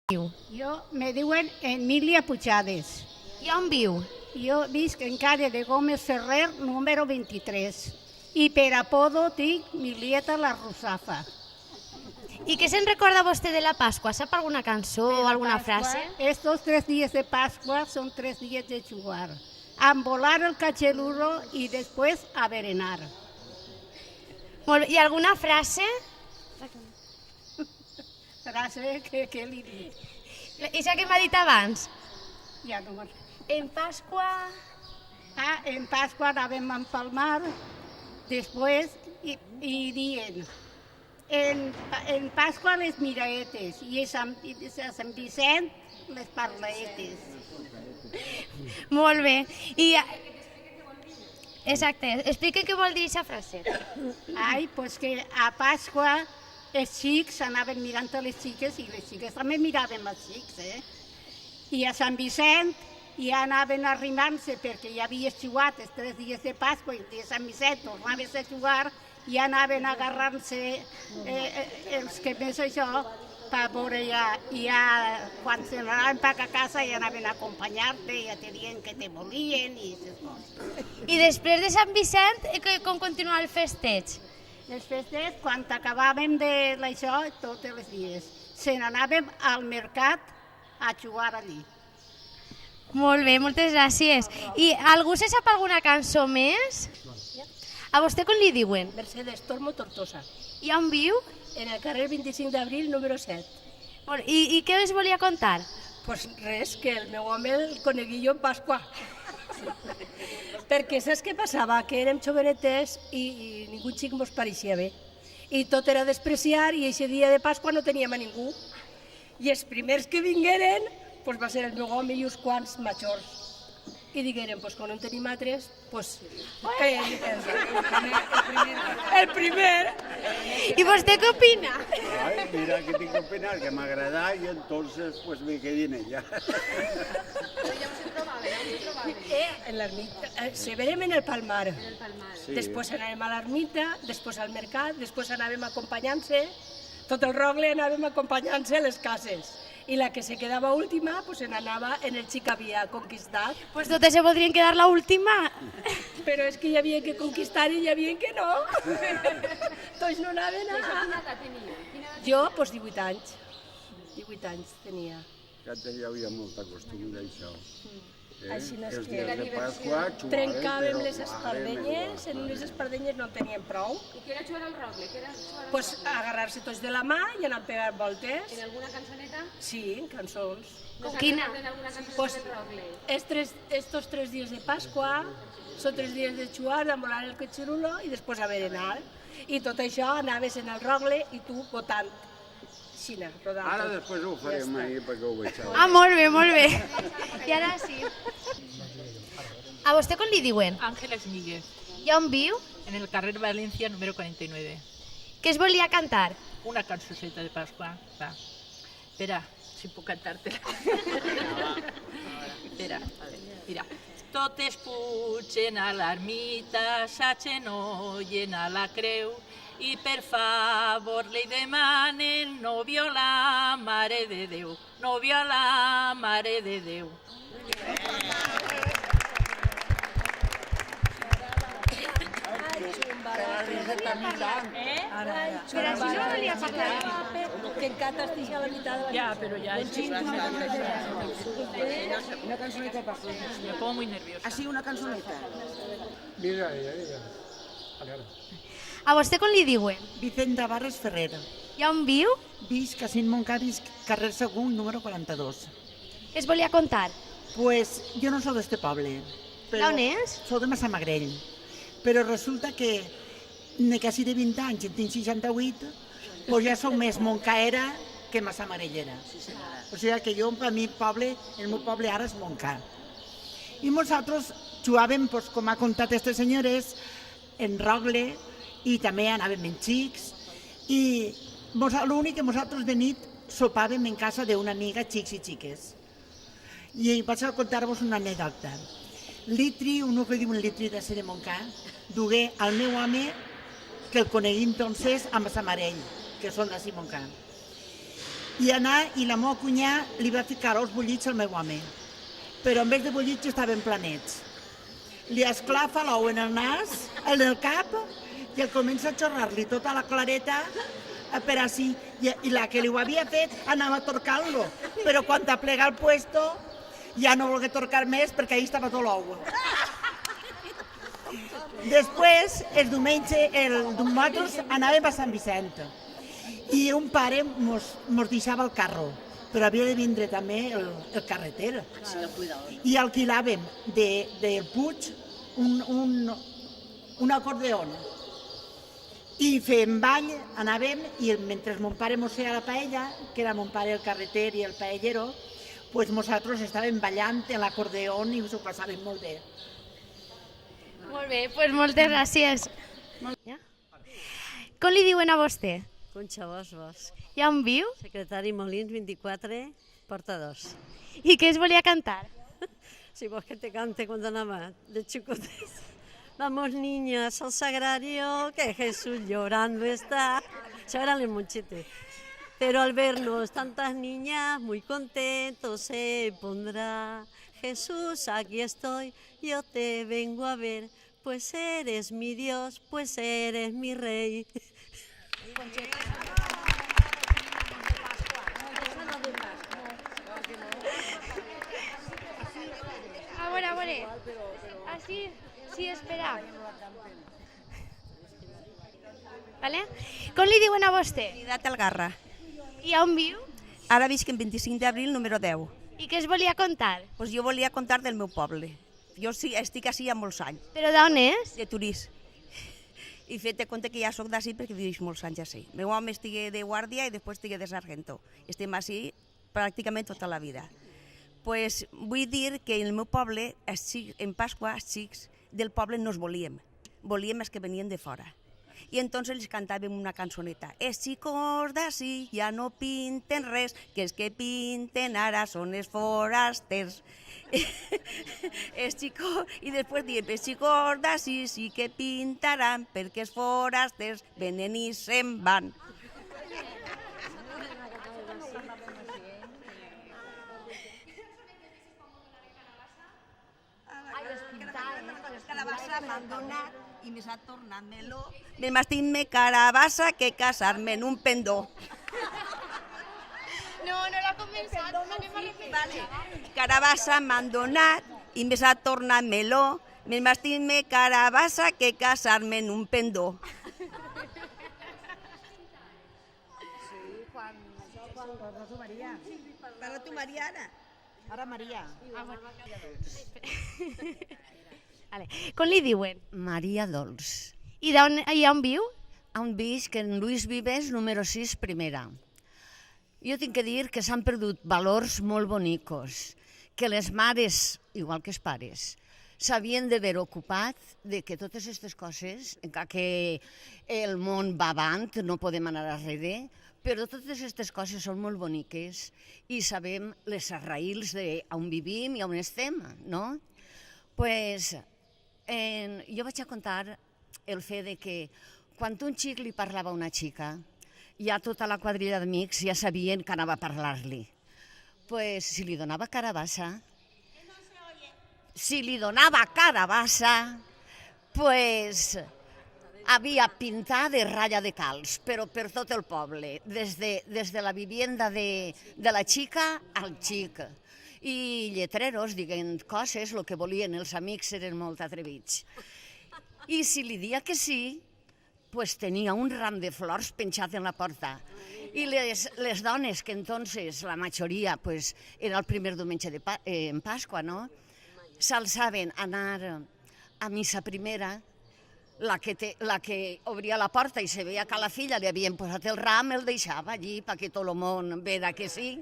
viu? Me diuen Emília Puigades. I on viu? Jo visc en calle de Gómez Ferrer, número 23. I per apodo dic Milieta la Rusafa. I què se'n recorda vostè de la Pasqua? Sap alguna cançó o alguna frase? Estos 3 días de Pascua son 3 días de jugar. A volar el cacheluro y después a berenar. Molt bé. I alguna frase? Frase que li dic. Això que m'ha dit abans. Ja no me'n... En Pasqua... En Pascua anàvem a empalmar, després i dient en Pasqua les miraetes i a Sant Vicent les parlaetes. Molt bé. I... Exacte. Explica què vol dir aquesta frase. Ai, doncs que a Pasqua els xics anaven mirant a les xiques i les xiques també miràvem els xics, I a Sant Vicent ja anaven arrimant-se perquè ja havies jugat els 3 dies de Pasqua i el dia de Sant Vicent tornaves a jugar i ja anaven agarrant-se els que més això per veure ja quan se n'anaven per a casa ja anaven a acompanyar-te, ja te dient que te volien i aquestes coses. I després de Sant Vicent, com continua el festeig? Els festets, quan acabàvem d'això, tots els dies, se n'anàvem al mercat a jugar allí. Molt bé, moltes gràcies. I algú se sap alguna cançó més? A vostè com li diuen? Mercedes Tormo Tortosa, I on viu? en el carrer 25 d'abril, número 7. I què us volia contar? Pues res, que el meu home el conegui jo en Pasqua. Perquè saps què passava? Que érem jovenetes i ningú xic mos pareixia bé. I tot era despreciar i aquest dia de Pasqua no teníem a ningú. I els primers que vingueren pues va ser el meu home i uns quants majors. I digueren, pues quan no en tenim altres, pues el primer. I vostè què opina? Ay, mira, ¿qué tengo que opinar? Que me agrada y entonces pues me quedé en ella. En l'ermita. Se verem en el Palmar. Sí. Després anàvem a l'ermita, després al mercat, després anàvem acompanyant-se, tot el rogle anàvem acompanyant-se a les cases. I la que se quedava última, pues se n'anava en el xic que havia conquistat. Pues totes se voldrien quedar la última. Però és que hi havia que conquistar i hi havia que no. Tots no anaven a... Quina edat tenia? Jo, pues 18 anys. 18 anys tenia. Que antes hi havia molta costum d'això. Així no és Els que dies de Pasqua jugaven, trencàvem però les espardenyes, en unes espardenyes no en teníem prou. I què era jugar al rogle? Què era jugar al Pues agarrar-se tots de la mà i anar a pegar voltes. En alguna cançoneta? Sí, en cançons. No Quina? En alguna cançoneta Pues, del rogle? Estos 3 días de Pasqua són 3 dies de jugar, d'envolar el cotxerulo i després a berenar. I tot això anaves en el rogle i tu votant. Xina, rodant. Ara després ho farem ahir perquè ho veig. Molt bé, molt bé. I ara sí. A vostè com li diuen? Ángeles Míguez, I on viu? en el carrer Valencia número 49. Què es volia cantar? Una cançoceta de Pasqua. Va. Espera, si puc cantar-te-la. Espera, mira. Totes pugen a l'ermita, s'agenollen a la creu i per favor li demanen no violar Mare de Déu, no violar Mare de Déu. Però si no volia parlar. Que encara estic a la meitat de la Ya, pero ya es que me pongo muy nerviosa. Así una cançoneta. Mira, ella. A vostè com li diuen? Vicent de Barres Ferrer. I on viu? Visc a Cint Montcavis, carrer Segon, número 42. Què es volia contar? Pues jo no sóc d'este poble. D'on és? Sóc de Massamagrell. Però resulta que de quasi de 20 anys, en tinc 68, pues ja sóc més moncaera que massamagrellera. O sigui que jo, per mi, el meu poble ara és Montcà. I nosaltres jugàvem, pues, com ha contat aquestes senyores, en rogle i també anàvem en xics. I l'únic que nosaltres de nit sopàvem en casa d'una amiga, xics i xiques. I vaig a contar-vos una anècdota. Litri, un que diu un litri de ser de Montcà, dugué al meu home que el conegui entonces a Massamarell, que són d'ací Montcà. i anar i la meva cunyà li va ficar els bullits al meu home, però en vez de bullits estaven planets. Li esclafa l'ou en el nas, en el cap, i el comença a xorrar-li tota la clareta per així, i la que li ho havia fet anava torcant-lo, però quan t'aplega el puesto ja no volgué torcar més perquè ahí estava tot l'ou. Després, el diumenge, nosaltres anàvem a Sant Vicent i un pare mos deixava el carro, però havia de vindre també el carreter. I alquilàvem del Puig un acordeón. I fèiem ball, anàvem, i mentre mon pare mos feia la paella, que era mon pare el carreter i el paellero, pues nosaltres estàvem ballant en l'acordeón i us ho passàvem molt bé. Molt bé, doncs moltes gràcies. Com li diuen a vostè? Concha Bosch, I on viu? secretari Molins 24, porta 2. I què es volia cantar? Si vos que te cante cuando nada de chicotes. Vamos niñas al sagrario, que Jesús llorando está. Eso eran los monchetes. Pero al vernos tantas niñas, muy contentos se pondrá. Jesús, aquí estoy, yo te vengo a ver, pues eres mi Dios, pues eres mi Rey. A veure. Així, sí, espera. Vale? Com li diuen a vostè? Ciutat Algarra. I on viu? Ara visc en 25 d'abril, número 10. I què es volia contar? Pues jo volia contar del meu poble. Jo sí, estic així ha molts anys, Però d'on és? de turist. I fet de compte que ja soc d'ací perquè visc molts anys així. Meu home estigué de guàrdia i després estigué de sargento. Estem així pràcticament tota la vida. Pues vull dir que en el meu poble, en Pasqua, els xics del poble no els volíem. Volíem els que venien de fora. I entonces les cantàvem una cançoneta. Els xicos d'ací ja no pinten res, que els que pinten ara són els forasters. I després diem, els xicos d'ací sí que pintaran perquè els forasters venen i se'n van. Carabassa m'han donat i me s'ha tornat meló. Me m'estime carabassa que casar-me en un pendó. No l'ha començat. Vale. Carabassa m'han donat i me s'ha tornat meló. Me m'estime carabassa que casar-me en un pendó. Para tu Mariana. Ara Maria. Vale. Com li diuen? Maria Dols. I on viu? On visc en Luis Vives, número 6, primera. Jo tinc que dir que s'han perdut valors molt bonicos, que les mares, igual que els pares, s'havien d'haver ocupat de que totes aquestes coses, encara que el món va avant, no podem anar darrere, però totes aquestes coses són molt boniques i sabem les arraïls d'on vivim i on estem, no? Pues, jo vaig a contar el fet de que quan un xic li parlava a una xica, ja tota la quadrilla d'amics ja sabien que anava a parlar-li. Pues si li donava carabassa, pues havia pintat de ratlla de calç, però per tot el poble, des de la vivienda de la xica al xic. I lletreros, diguen coses, el que volien els amics eren molt atrevits. I si li dia que sí, pues tenia un ram de flors penjat en la porta. I les dones, que entonces la majoria pues, era el primer diumenge en Pasqua, no? S'alçaven a anar a missa primera, la que obria la porta i se veia que a la filla li havien posat el ram, el deixava allí perquè tot el món veda que sí.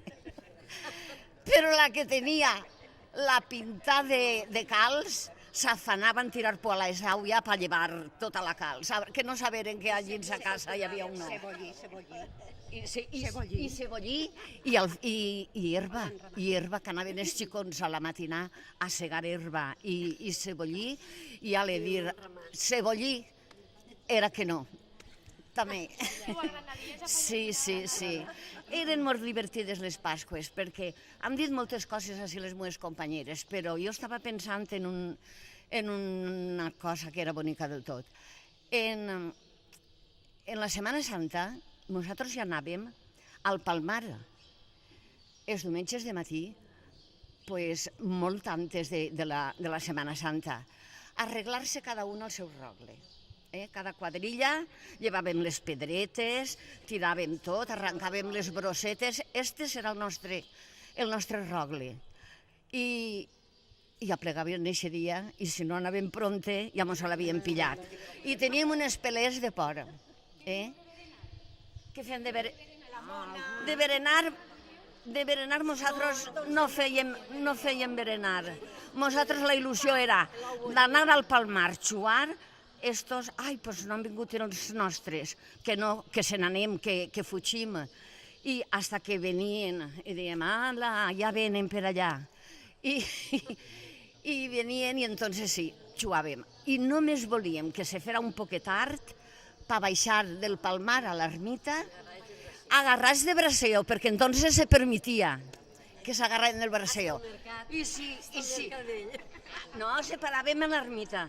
Però la que tenia la pinta de calç s'afanaven a tirar por a la esauia per llevar tota la calç, que no saberen que allí en sa casa hi havia un nou. I cebollí i herba, que anaven els xicons a la matinà a segar herba i cebollí, i a le dir cebollí era que no. també. Sí. Eren molt divertides les Pasques, perquè han dit moltes coses així les meves companyeres, però jo estava pensant en una cosa que era bonica del tot. En la Setmana Santa, nosaltres ja anàvem al Palmar, els diumenges de matí, molt antes de la Setmana Santa, arreglar-se cada un al seu rogle. Cada quadrilla, llevàvem les pedretes, tiràvem tot, arrencàvem les brossetes. Este serà el nostre rogle. I aplegàvem aquest dia, i si no anàvem pronte, ja mos l'havíem pillat. I teníem unes pelés de por. Què fem de berenar? De berenar nosaltres no fèiem berenar. Nosaltres la il·lusió era d'anar al Palmar, xuar. Estos, doncs no han vingut els nostres, que se n'anem, que fugim. I fins que venien, i dèiem, ja venen per allà. I venien, i entonces sí, xuàvem. I només volíem que se fera un poquet tard per baixar del Palmar a l'ermita, agarrats de braceo, perquè entonces se permitia que s'agarraven del braceo. I sí. No, separàvem a l'ermita.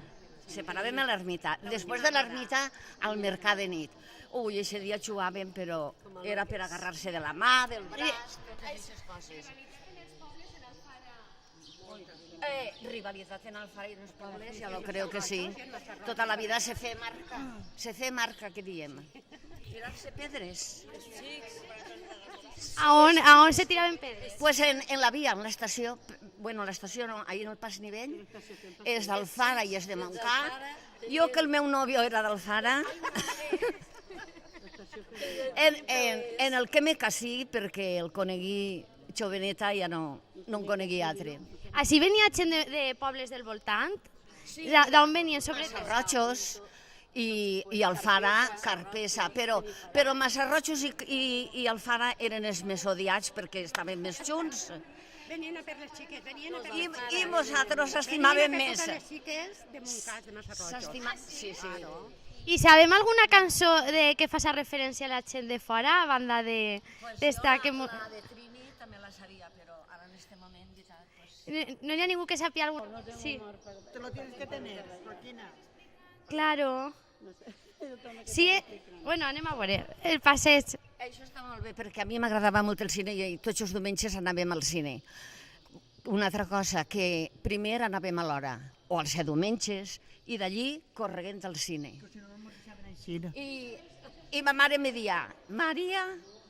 Després de l'ermita, al mercat de nit. Aquest dia xuàvem, però era per agarrar-se de la mà, del braç, totes aquestes coses. Rivalitat en Alfara i en els pobles, ja lo creo que sí. Tota la vida se fe marca, que diem. Tirar-se pedres. A on se tiraven pedres? Pues en la via, en l'estació, l'estació no, ahir en el pas nivell, és d'Alfara i és de Montcà. Jo, que el meu nòvio era d'Alfara, en el que me casí, perquè el conegui joveneta, ja no en conegui altre. Així venia gent de pobles del voltant? D'on venien sobretot? Massarrotxos i Alfara, Carpesa, però Massarrotxos i Alfara eren els més odiats perquè estaven més junts. Venien a per les xiques, I nosaltres estimàvem més. Venien a per les xiques de Montcà, de Massarrotxos. Sí. I sabem alguna cançó que faci referència a la gent de fora, a banda d'esta que... La de Trini també la sabia, però ara en este moment... No hi ha ningú que sàpiga alguna... Sí. Te lo tienes que tener, Joaquina. Claro. Sí, bueno, anem a veure el passeig. Això està molt bé, perquè a mi m'agradava molt el cine i tots els diumenges anàvem al cine. Una altra cosa, que primer anàvem a l'hora, o als diumenges, i d'allí correguent al cine. I ma mare me deia, Maria,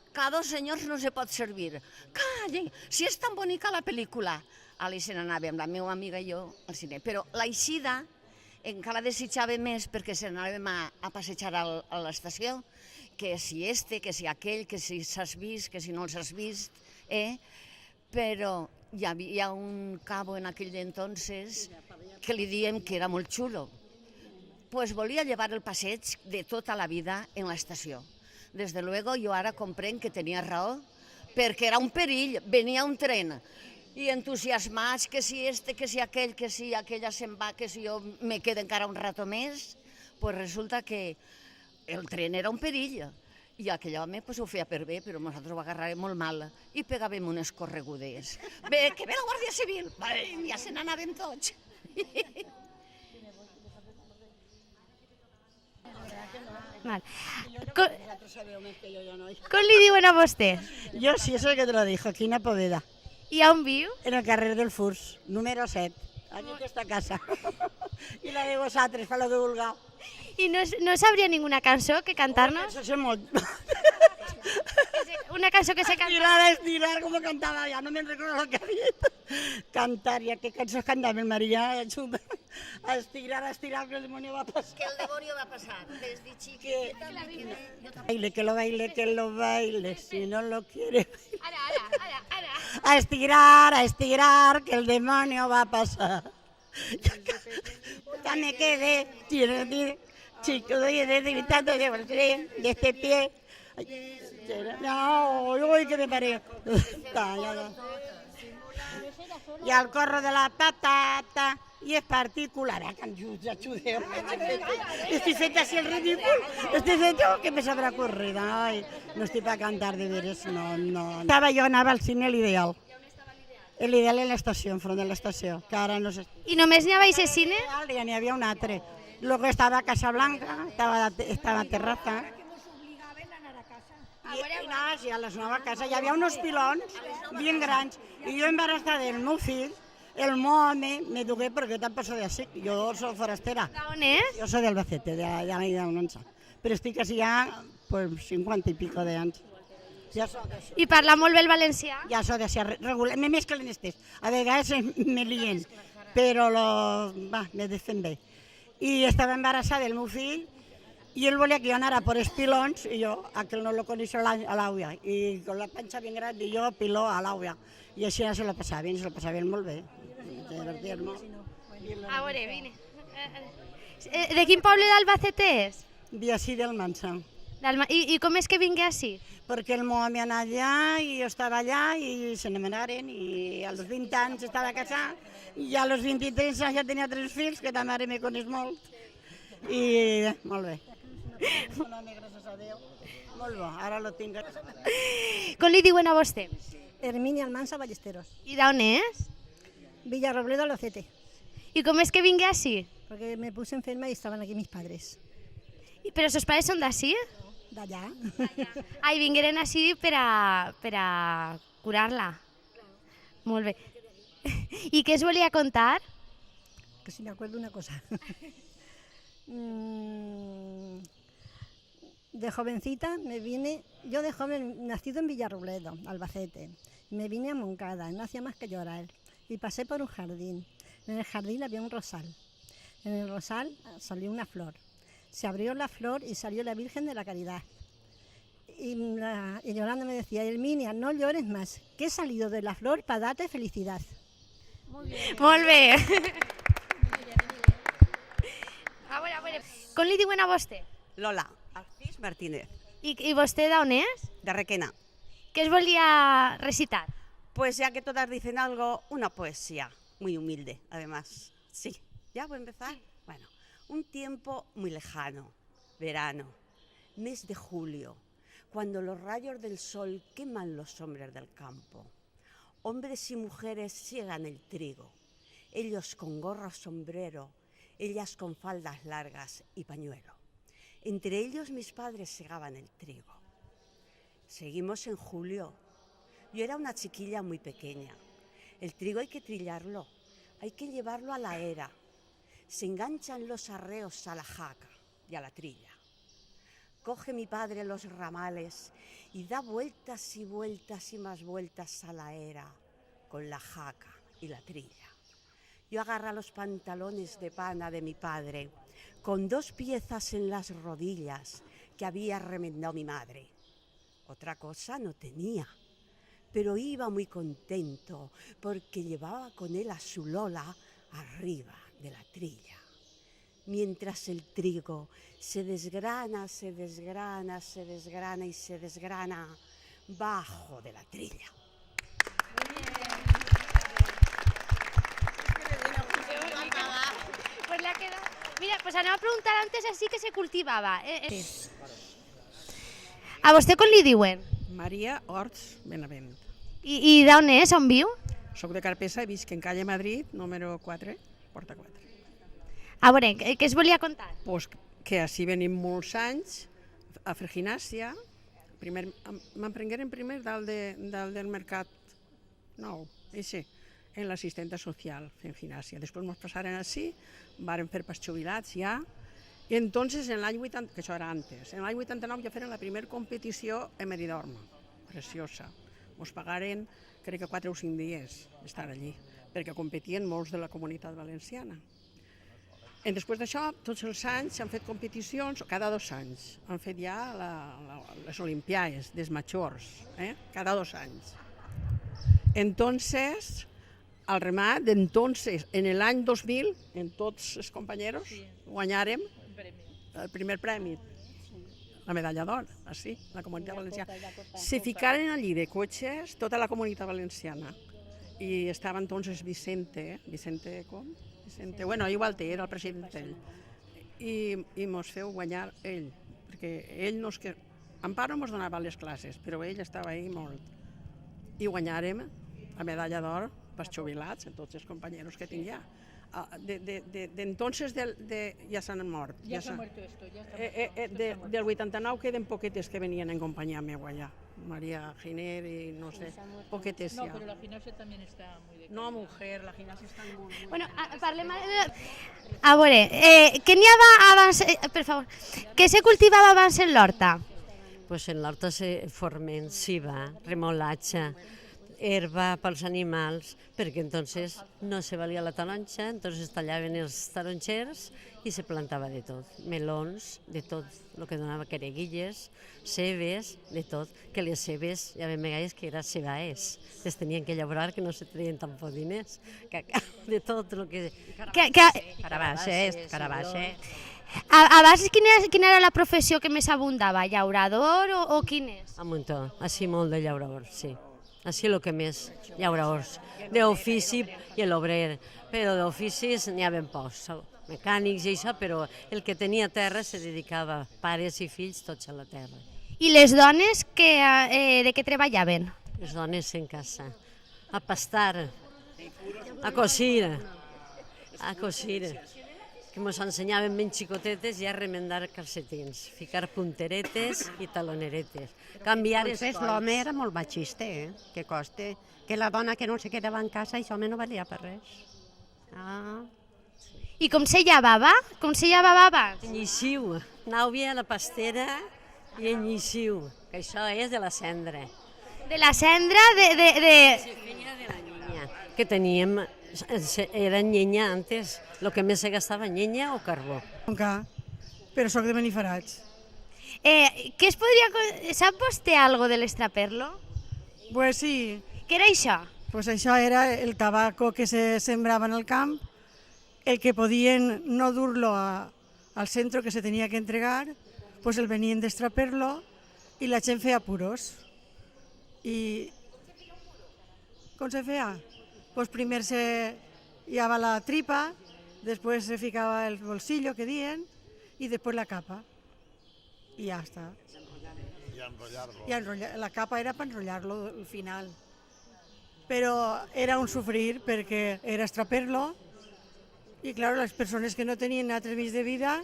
que a dos senyors no se pot servir. Calla, si és tan bonica la pel·lícula. Allí se n'anàvem, la meva amiga i jo, al cine. Però l'eixida encara desitjava més perquè se n'anàvem a passejar a l'estació, que si que si aquell, que si s'has vist, que si no els has vist, però hi havia un cabo en aquell entonces que li diem que era molt xulo. Pues volia llevar el passeig de tota la vida en l'estació. Desde luego, jo ara comprenc que tenia raó, perquè era un perill, venia un tren, i entusiasmats, que si que si aquell, que si aquella se'n va, que si jo me quedo encara un rato més, pues resulta que el tren era un perill. I aquell home ho feia per bé, però nosaltres ho agarràvem molt mal i pegàvem unes corregudes. Bé, que ve la Guàrdia Civil! Ja se n'anàvem tots. Com li diuen a vostè? Yo sí, eso es el que te lo dijo, Joaquina Poveda. I on viu? En el carrer del Furs, número 7, aquí en esta casa. I la de vosaltres, fa lo que vulgueu. I no sabria ninguna cançó que cantar-nos? Eso sé molt. Una cançó que se canta. Estirar, como cantaba, ya no me recuerdo lo que ha dicho. Cantar, ya qué cançons cantava el María. Estirar, que el demonio va a pasar. Que el demonio va a pasar, desde chiquita. Que lo baile, si no lo quiere. Ara. A estirar, que el demonio va a pasar. Ya me quedé, chico, gritando de este pie. No, uy, que me paré. Y al corro de la patata, i és particular, que ens ajudeu. Estic fet així el ridícul, estic fet que me s'haurà corrido. Ai, no estic per cantar de veres, no. Jo anava al cine l'Ideal. L'Ideal en l'estació, enfront de l'estació, que ara no sé. I només anava a aquest cine? Ja n'hi havia un altre. Luego estava a Casa Blanca, estava a Terraza. I anava així a les noves cases. Hi havia uns pilons bien grans. I jo embarassada del meu fill, el meu home me dugué perquè tan passo de així. Jo soc forastera. D'on és? Jo soc d'Albacete, de la Onansa. Però estic així ja 50 i pico d'anys. I parla molt bé el valencià? Ja soc d'així, regular. Me mesclen estes. A vegades me lien, però me defen bé. I estava embarassada del meu fill i ell volia que jo anara per els pilons i jo, aquel no lo coneixo a l'àvia. I con la panxa ben gran i jo piló a l'àvia. I així se lo passaven molt bé. A veure, vine. De quin poble d'Albacete és? D'ací del Mansa. I com és que vingui així? Perquè el meu home anava allà i jo estava allà i se n'amanaren i als 20 anys estava casat i a los 23 anys ja tenia 3 fills, que ta mare me coneix molt. I molt bé. Un home, gràcies a Déu. Molt bo, ara lo tinc. Com li diuen a vostè? Herminia Almansa Ballesteros. I d'on és? Villarrobledo, Albacete. I com és que vingui així? Porque me puse enferma y estaban aquí mis padres. Però sus pares són d'ací? D'allà. I vingueren així per a curar-la. Molt bé. I què es volia contar? Que si me acuerdo una cosa. De jovencita me vine, yo de joven, nacido en Villarrobledo, Albacete, me vine a Moncada, no hacía más que llorar, y pasé por un jardín. En el jardín había un rosal. En el rosal salió una flor. Se abrió la flor y salió la Virgen de la Caridad. Y llorando me decía, Herminia, no llores más, que he salido de la flor para darte felicidad. Molt bé. A veure, com li diuen a vostè? Lola, Alfís Martínez. I vostè d'on és? De Requena. Què es volia recitar? Pues ya que todas dicen algo, una poesía, muy humilde, además. Sí, ¿ya voy a empezar? Bueno, un tiempo muy lejano, verano, mes de julio, cuando los rayos del sol queman los hombres del campo. Hombres y mujeres siegan el trigo, ellos con gorro sombrero, ellas con faldas largas y pañuelo. Entre ellos mis padres segaban el trigo. Seguimos en julio. Yo era una chiquilla muy pequeña. El trigo hay que trillarlo, hay que llevarlo a la era. Se enganchan los arreos a la jaca y a la trilla. Coge mi padre los ramales y da vueltas y vueltas y más vueltas a la era con la jaca y la trilla. Yo agarra los pantalones de pana de mi padre con 2 piezas en las rodillas que había remendado mi madre. Otra cosa no tenía, pero iba muy contento porque llevaba con él a su Lola arriba de la trilla. Mientras el trigo se desgrana, se desgrana, se desgrana y se desgrana bajo de la trilla. Pues le ha quedado... Mira, pues anava a preguntar antes así que se cultivava. A vostè com li diuen? Maria Horts Benavent. I d'on és? On viu? Soc de Carpesa i visc en calle Madrid, número 4, porta 4. A veure, què es volia contar? Pues que així venim molts anys a fer ginàsia. M'emprengueren primer dalt del mercat nou, en l'assistenta social fent ginàsia. Després ens passaren així, varen fer pas jubilats ja. I entonces, en l'any 80, que això era antes, en l'any 89 ja feren la primera competició en Meridorm, preciosa. Ens pagaren, crec que 4 o 5 dies estar allí, perquè competien molts de la comunitat valenciana. I després d'això, tots els anys s'han fet competicions, cada 2 anys, han fet ja les olimpiades dels majors, cada 2 anys. Entonces, al remat, en l'any 2000, en tots els companyeros, guanyàrem el primer premi, la medalla d'or, així, la comunitat valenciana. Se ficaren allí de cotxes tota la comunitat valenciana i estava entonces Vicente com? Bueno, igual té, era el president ell. I mos feu guanyar ell, perquè ell no és que... Amparo mos donava les classes, però ell estava ahí molt. I guanyàrem la medalla d'or pels jubilats, tots els companys que tinc ja. D'entonces ja s'han mort. Ja s'ha muerto esto. Del 89 queden poquetes que venien en companyia meva ja. María Giner i no sé, poquetes ja. No, pero la gimnasia también está muy de... No, mujer, la gimnasia està molt... Bueno, parlem... A veure, què n'hi havia abans... Per favor, què se cultivava abans en l'horta? Pues en l'horta se formen ciba, remolatge, herba pels animals, perquè entonces no se valia la taronja, entonces tallaven els taronxers i se plantava de tot, melons, de tot, el que donava quereguilles, cebes, de tot, que les cebes, ja vam vegades que eren cebaes, les tenien que llaurar, que no se treien tan poc diners, de tot el que... Carabasses. Abans, quina era la professió que més abundava? Llaurador o quin és? A muntó, així molt de llaurador, sí. Així el que més, llauradors, d'ofici i l'obrer, però d'oficis n'hi ha ben pocs, mecànics i això, però el que tenia terra se dedicava, pares i fills, tots a la terra. I les dones de què treballaven? Les dones en casa, a pastar, a cosir, que ens ensenyaven ben xicotetes i a remendar calcetins, ficar punteretes i taloneretes, canviar escoles. L'home era molt machista, que costa, que la dona que no se quedava en casa, això no valia per res. I com se llavava? Com se llavava abans? Enyixiu, anàvia a la pastera i enyixiu, que això és de la cendra. De la cendra de... Se feia de la llenya, que teníem, era llenya antes, el que més se gastava llenya o carbó. Però soc de Benifarats. Què es podria... Sap vostè algo de l'estraperlo? Pues sí. Què era això? Pues això era el tabaco que se sembrava en el camp, el que podien no dur-lo al centre que se tenia que entregar, pues el venien d'extraperlo i la gent feia puros. I com se feia? Pues primer se llevaba la tripa, después se ficaba el bolsillo que dien y después la capa. Y ya está. Y la capa era para enrollarlo al final. Pero era un sufrir porque era extraperlo y claro, las personas que no tenían altres mig de vida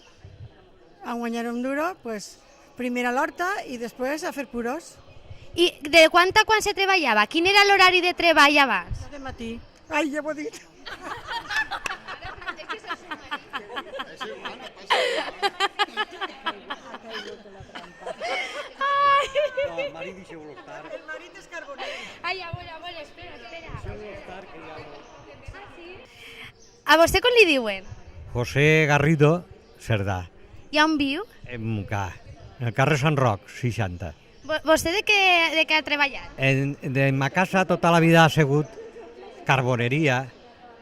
a guanyar un duro, pues primer a l'horta i després a fer puros. I de quan a quan se treballava? Quin era l'horari de treball abans? De matí. Ai, ja ho he dit. No, el marit deixeu-lo estar. El marit és carboner. Ai, a veure, espera. A vostè com li diuen? José Garrido Cerdà. I on viu? En Montcà, en el carrer Sant Roc, 60. Vostè de què ha treballat? De ma casa tota la vida ha sigut carboneria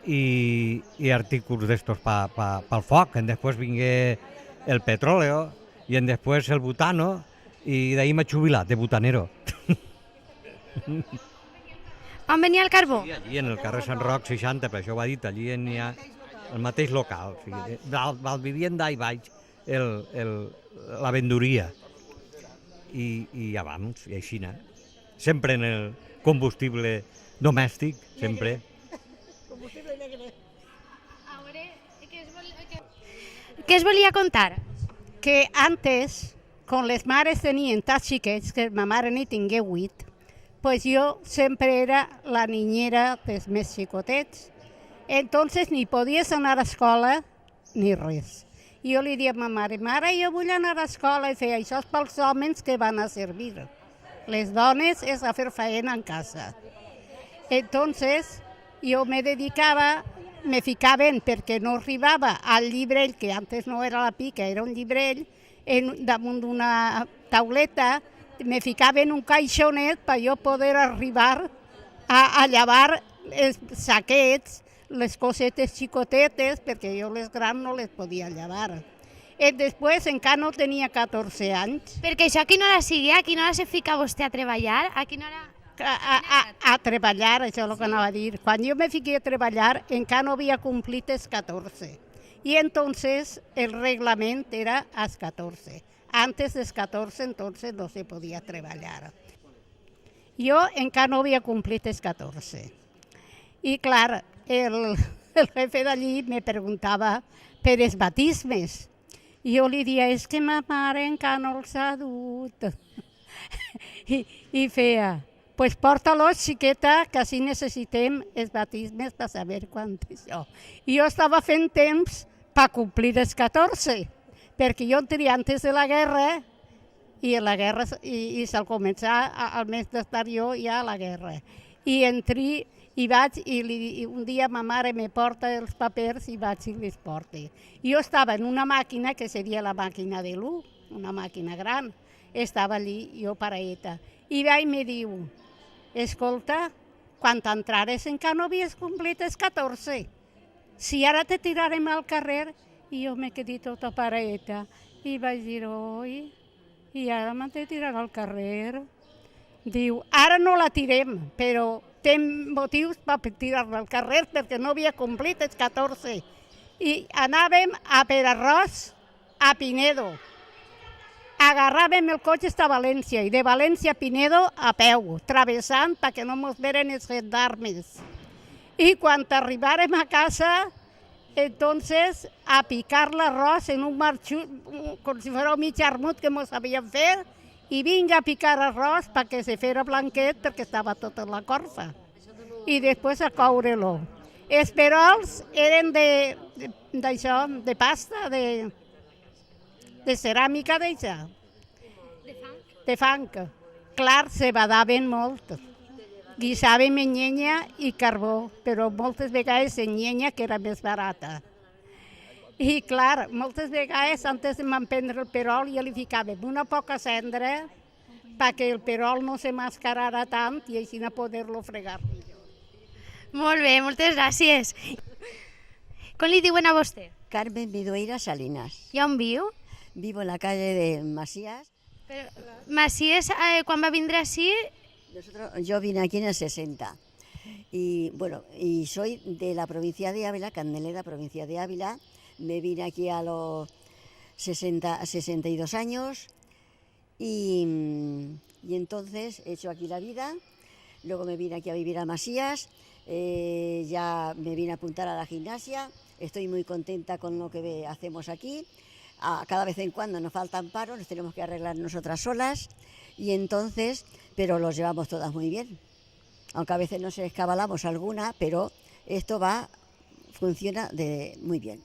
i artículos d'estos pel foc. Després vingué el petróleo i després el butano i d'ahir m'he jubilat de butanero. On venia el carbó? Sí, allí en el carrer Sant Roc 60, per això ho ha dit, allí hi ha el mateix local. O sigui, val vivien d'ahí baix la venduria. I ja vam, i així anar. Sempre en el combustible domèstic, sempre. Combustible negre. A veure, què es volia contar? Que antes, quan les mares tenien tan xiquets, que ma mare n'hi tingué 8, pues yo sempre era la niñera dels més xicotets. Entonces ni podies anar a escola ni res. I jo li dia a ma mare, jo vull anar a escola, i feia, això és pels homes que van a servir. Les dones és a fer feina en casa. Entonces jo me dedicava, me ficaven perquè no arribava al llibrell, que antes no era la pica, era un llibrell, damunt d'una tauleta, me ficava en un caixonet per jo poder arribar a llevar els saquets, les cosetes xicotetes, perquè jo les grans no les podia llevar. I després encara no tenia 14 anys. Perquè això a quina hora sigui? A quina hora se fica vostè a treballar? A quina hora? a treballar, això és el que anava a dir. Quan jo me fiqué a treballar encara no havia complit els 14. Y entonces el reglamento era a las 14. Antes de las 14 entonces no se podía trabajar. Yo encara no havia complit els 14. I clar, el jefe d'allí me preguntava per els batismes. I jo li deia, és que ma mare encara no els ha dut. I feia, pues porta-los, xiqueta, que així necessitem els batismes per saber quant és això. I jo estava fent temps per complir els 14, perquè jo entria antes de la guerra i la guerra i se'l començar al mes d'estar jo ja a la guerra. I entri i vaig i un dia ma mare me porta els papers i vaig i els porto. Jo estava en una màquina que seria la màquina de l'U, una màquina gran. Estava allí jo paraeta. I va i me diu, escolta, quan entrares encara no havies complit els 14. Si ara te tirarem al carrer, i jo me quedé tota paraeta. I vaig dir, oi, i ara m'han de tirar al carrer. Diu, ara no la tirem, però té motius per tirar-la al carrer perquè no havia complit els 14. I anàvem a per arròs a Pinedo. Agarràvem el cotxe a València i de València a Pinedo a peu, travessant perquè no mos veren els gendarmes. I quan arribàrem a casa, entonces a picar l'arròs en un marxut, com si fos un mig armut que mos havien fet, i vinga a picar arròs perquè se fera blanquet perquè estava tota la corfa. I després a coure-lo. Els perols eren d'això, de pasta, de ceràmica d'això. De fang. Clar, se badaven molt. Guisàvem en llenya i carbó, però moltes vegades en llenya, que era més barata. I clar, moltes vegades, antes de m'emprendre el perol, ja li ficàvem una poca cendra perquè el perol no se mascarara tant i així no poder-lo fregar. Molt bé, moltes gràcies. Com li diuen a vostè? Carmen Vidueira Salinas. I on viu? Vivo en la calle de Masías. Però, Masías, quan va vindre així? Yo vine aquí en el 60 y bueno, y soy de la provincia de Ávila, Candelera, provincia de Ávila. Me vine aquí a los 62 años y entonces he hecho aquí la vida. Luego me vine aquí a vivir a Masías, ya me vine a apuntar a la gimnasia. Estoy muy contenta con lo que hacemos aquí. Cada vez en cuando nos faltan paros, nos tenemos que arreglar nosotras solas y entonces, pero los llevamos todas muy bien. Aunque a veces nos escabalamos alguna, pero esto funciona muy bien.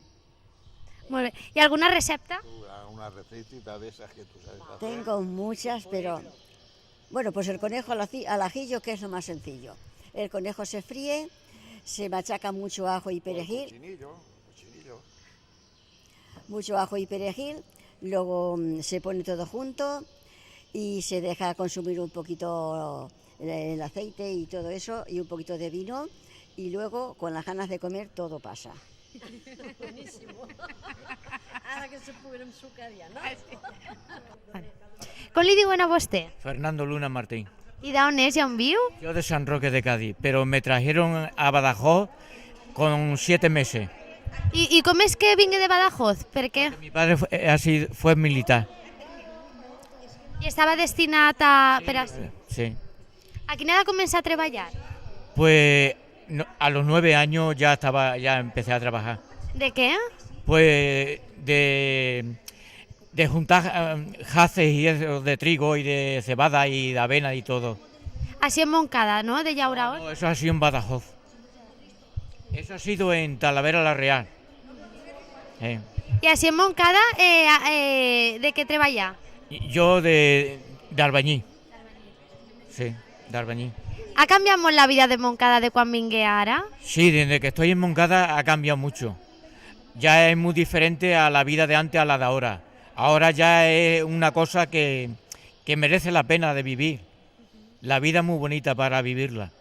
Muy bien. ¿Y alguna recepta? Una recetita de esas que tú sabes hacer. Tengo muchas, pero bueno, pues el conejo al ajillo, que es lo más sencillo. El conejo se fríe, se machaca mucho ajo y perejil. Cochinillo. Mucho ajo y perejil, luego se pone todo junto y se deja consumir un poquito el aceite y todo eso y un poquito de vino y luego con las ganas de comer todo pasa. Buenísimo. Ara que se puguem sucar ja, no? Com li diuen a vostè? Fernando Luna Martín. I d'on és i on viu? Yo de San Roque de Cádiz, pero me trajeron a Badajoz con 7 meses. ¿Y cómo es que vingue de Badajoz? ¿Per qué? Mi padre fue militar. ¿Y estaba destinat a... Sí. ¿A quina edad començar a treballar? Pues a los 9 años ya empecé a trabajar. ¿De qué? Pues de juntar jaces y eso, de trigo y de cebada y de avena y todo. Así en Moncada, ¿no? De Llauraón. No, eso ha sido en Badajoz. Eso ha sido en Talavera la Real. ¿Y así en Moncada de qué treballa? Yo de albañí. Sí, de albañí. ¿Ha cambiado molt la vida de Moncada de quan vingué ara? Sí, desde que estoy en Moncada ha cambiado mucho. Ya es muy diferente a la vida de antes a la de ahora. Ahora ya es una cosa que merece la pena de vivir. La vida es muy bonita para vivirla.